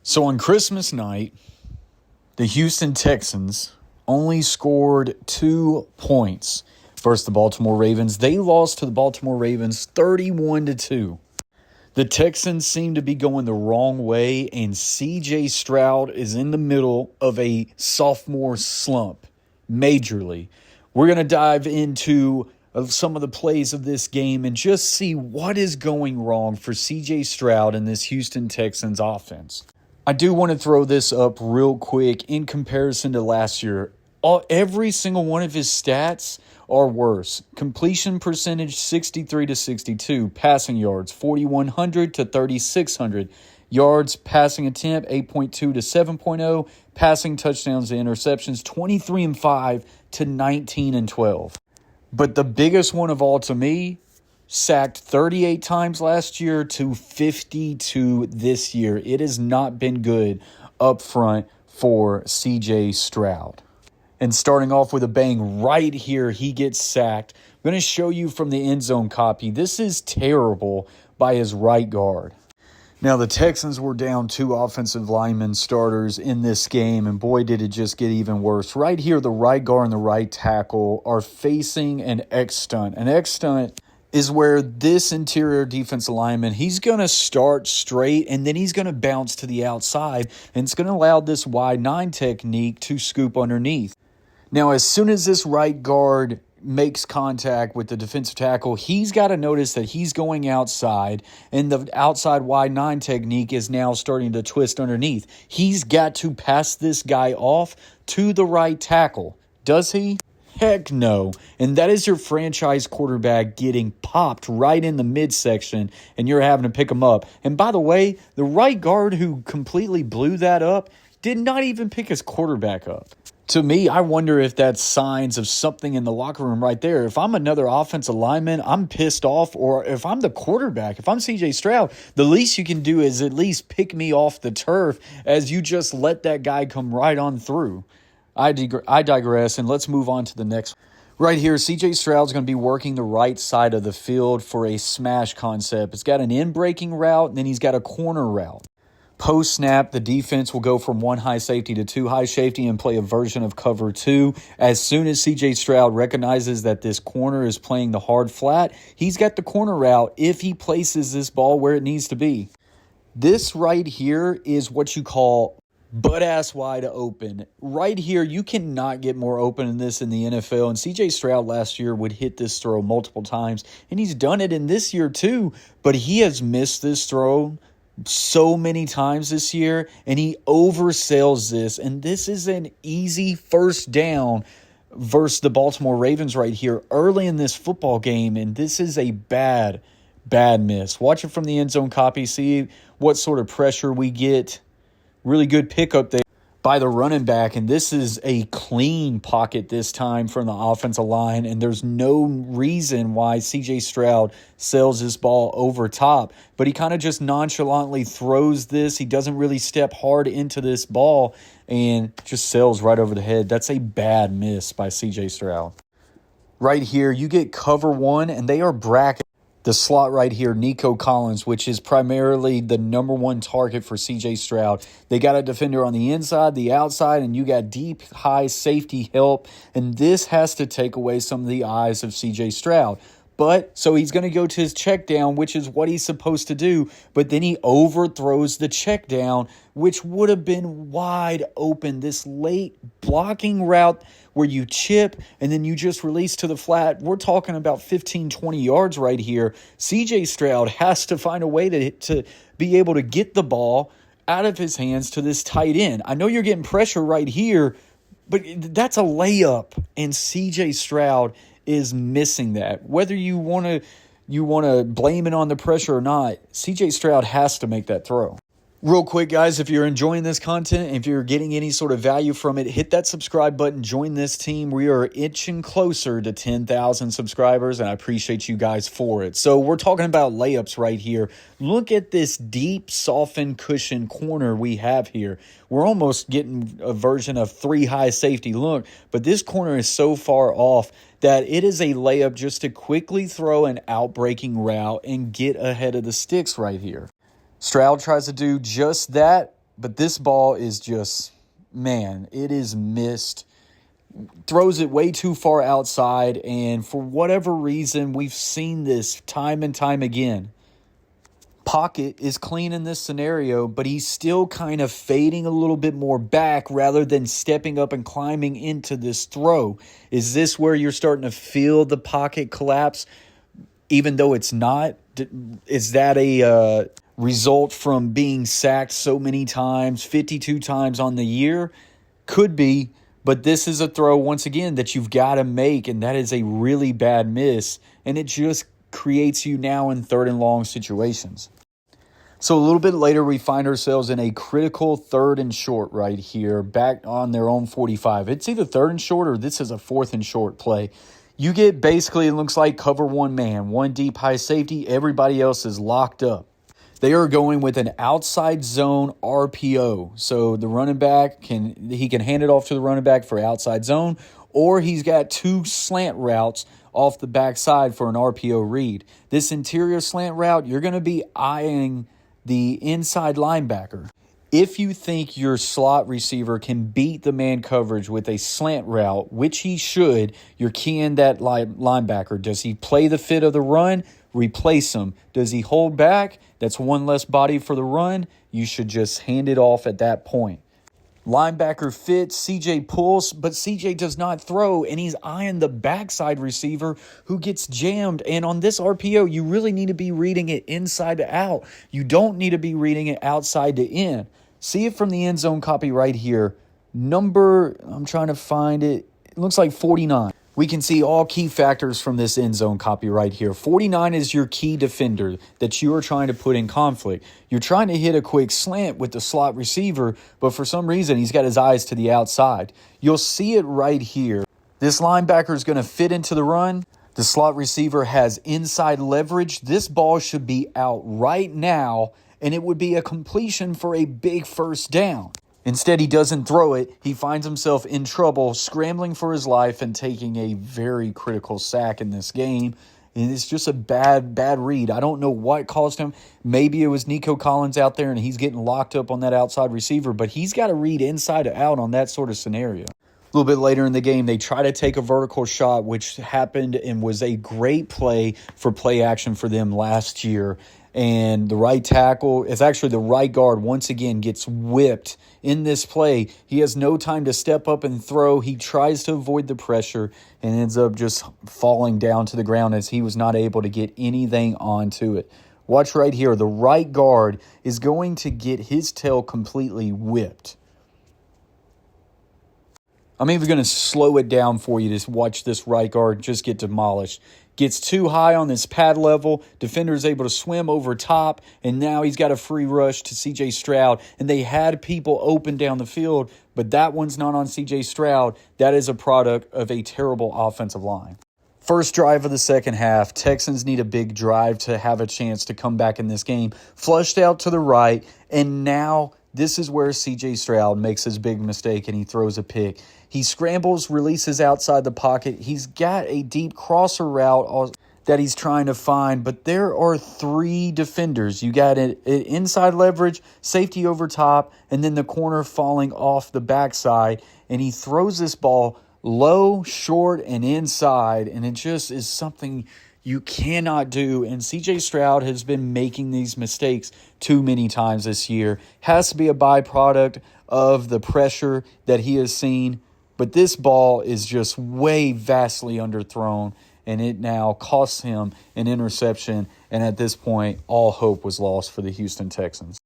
So on Christmas night, the Houston Texans only scored 2 points versus the Baltimore Ravens. They lost to the Baltimore Ravens 31-2. The Texans seem to be going the wrong way, and Cj Stroud is in the middle of a sophomore slump, majorly. We're going to dive into some of the plays of this game and just see what is going wrong for Cj Stroud and this Houston Texans offense. I do want to throw this up real quick in comparison to last year. Every single one of his stats are worse. Completion percentage 63-62, passing yards 4,100 to 3,600, yards passing attempt 8.2 to 7.0, passing touchdowns to interceptions 23-5 to 19-12. But the biggest one of all to me, sacked 38 times last year to 52 this year. It has not been good up front for Cj Stroud. And starting off with a bang right here, he gets sacked. I'm going to show you from the end zone copy. This is terrible by his right guard. Now, the Texans were down 2 offensive linemen starters in this game, and boy, did it just get even worse. Right here, the right guard and the right tackle are facing an X-stunt. An X-stunt is where this interior defensive lineman, he's going to start straight, and then he's going to bounce to the outside, and it's going to allow this wide 9 technique to scoop underneath. Now, as soon as this right guard makes contact with the defensive tackle, he's got to notice that he's going outside, and the outside wide 9 technique is now starting to twist underneath. He's got to pass this guy off to the right tackle. Does he? Heck no. And that is your franchise quarterback getting popped right in the midsection, and you're having to pick him up. And by the way, the right guard who completely blew that up did not even pick his quarterback up. To me, I wonder if that's signs of something in the locker room right there. If I'm another offensive lineman, I'm pissed off. Or if I'm the quarterback, if I'm Cj Stroud, the least you can do is at least pick me off the turf as you just let that guy come right on through. I digress, and let's move on to the next. Right here, Cj Stroud's going to be working the right side of the field for a smash concept. It's got an in-breaking route, and then he's got a corner route. Post-snap, the defense will go from 1 high safety to 2 high safety and play a version of cover 2. As soon as Cj Stroud recognizes that this corner is playing the hard flat, he's got the corner route if he places this ball where it needs to be. This right here is what you call butt-ass wide open. Right here, you cannot get more open than this in the NFL. And Cj Stroud last year would hit this throw multiple times, and he's done it in this year too. But he has missed this throw so many times this year, and he oversells this. And this is an easy first down versus the Baltimore Ravens right here early in this football game. And this is a bad miss. Watch it from the end zone copy. See what sort of pressure we get. Really good pickup there by the running back, and this is a clean pocket this time from the offensive line, and there's no reason why Cj Stroud sails this ball over top, but he kind of just nonchalantly throws this. He doesn't really step hard into this ball and just sails right over the head. That's a bad miss by Cj Stroud. Right here, you get cover 1, and they are bracketing the slot right here, Nico Collins, which is primarily the number 1 target for Cj Stroud. They got a defender on the inside, the outside, and you got deep, high safety help. And this has to take away some of the eyes of Cj Stroud. But so he's going to go to his check down, which is what he's supposed to do. But then he overthrows the check down, which would have been wide open. This late blocking route where you chip and then you just release to the flat. We're talking about 15, 20 yards right here. Cj Stroud has to find a way to be able to get the ball out of his hands to this tight end. I know you're getting pressure right here, but that's a layup, and Cj Stroud is missing that. Whether you want to blame it on the pressure or not, Cj Stroud has to make that throw. Real quick, guys, if you're enjoying this content, if you're getting any sort of value from it, hit that subscribe button, join this team. We are inching closer to 10,000 subscribers, and I appreciate you guys for it. So we're talking about layups right here. Look at this deep, softened cushion corner we have here. We're almost getting a version of 3 high safety look, but this corner is so far off that it is a layup just to quickly throw an out-breaking route and get ahead of the sticks right here. Stroud tries to do just that, But this ball is just, man, it is missed. Throws it way too far outside, and for whatever reason, we've seen this time and time again. Pocket is clean in this scenario, but he's still kind of fading a little bit more back rather than stepping up and climbing into this throw. Is this where you're starting to feel the pocket collapse, even though it's not? Is that a result from being sacked so many times, 52 times on the year? Could be, but this is a throw, once again, that you've got to make, and that is a really bad miss, and it just creates you now in 3rd and long situations. So a little bit later, we find ourselves in a critical 3rd and short right here, back on their own 45. It's either 3rd and short or this is a 4th and short play. You get basically, it looks like cover one man, one deep high safety, everybody else is locked up. They are going with an outside zone RPO. So the running back can hand it off to the running back for outside zone, or he's got 2 slant routes off the backside for an RPO read. This interior slant route, you're going to be eyeing the inside linebacker. If you think your slot receiver can beat the man coverage with a slant route, which he should, you're keying that linebacker. Does he play the fit of the run? Replace him. Does he hold back? That's one less body for the run. You should just hand it off at that point. Linebacker fits, CJ pulls, but CJ does not throw, and he's eyeing the backside receiver who gets jammed. And on this RPO, you really need to be reading it inside to out. You don't need to be reading it outside to in. See it from the end zone copy right here. I'm trying to find it. It looks like 49. We can see all key factors from this end zone copy right here. 49 is your key defender that you are trying to put in conflict. You're trying to hit a quick slant with the slot receiver, but for some reason he's got his eyes to the outside. You'll see it right here. This linebacker is going to fit into the run. The slot receiver has inside leverage. This ball should be out right now, and it would be a completion for a big first down. Instead, he doesn't throw it. He finds himself in trouble, scrambling for his life and taking a very critical sack in this game. And it's just a bad read. I don't know what caused him. Maybe it was Nico Collins out there and he's getting locked up on that outside receiver, but he's got to read inside to out on that sort of scenario. A little bit later in the game, they try to take a vertical shot, which happened and was a great play for play action for them last year. And the right tackle, it's actually the right guard, once again gets whipped in this play. He has no time to step up and throw. He tries to avoid the pressure and ends up just falling down to the ground as he was not able to get anything onto it. Watch right here. The right guard is going to get his tail completely whipped. I'm even going to slow it down for you to watch this right guard just get demolished. Gets too high on this pad level. Defender is able to swim over top, and now he's got a free rush to Cj Stroud. And they had people open down the field, but that one's not on Cj Stroud. That is a product of a terrible offensive line. First drive of the second half, Texans need a big drive to have a chance to come back in this game. Flushed out to the right, and now this is where Cj Stroud makes his big mistake and he throws a pick. He scrambles, releases outside the pocket. He's got a deep crosser route that he's trying to find, but there are 3 defenders. You got an inside leverage, safety over top, and then the corner falling off the backside, and he throws this ball low, short, and inside, and it just is something you cannot do. And Cj Stroud has been making these mistakes too many times this year. Has to be a byproduct of the pressure that he has seen. But this ball is just way vastly underthrown, and it now costs him an interception. And at this point, all hope was lost for the Houston Texans.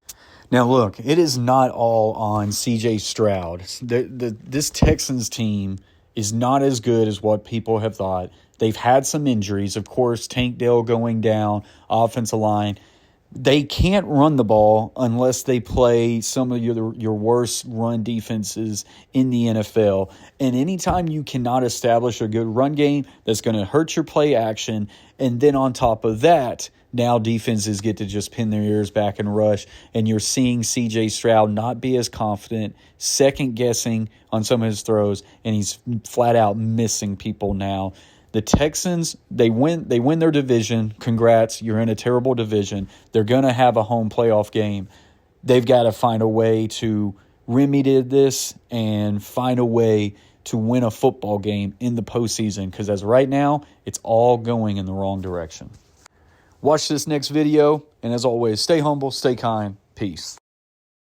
Now, look, it is not all on Cj Stroud. This Texans team is not as good as what people have thought. They've had some injuries. Of course, Tank Dell going down, offensive line. They can't run the ball unless they play some of your worst run defenses in the NFL. And anytime you cannot establish a good run game, that's going to hurt your play action. And then on top of that, now defenses get to just pin their ears back and rush. And you're seeing Cj Stroud not be as confident, second-guessing on some of his throws, and he's flat out missing people now. The Texans, they win their division. Congrats, you're in a terrible division. They're going to have a home playoff game. they've got to find a way to remedy this and find a way to win a football game in the postseason, because as of right now, it's all going in the wrong direction. Watch this next video, and as always, stay humble, stay kind, peace.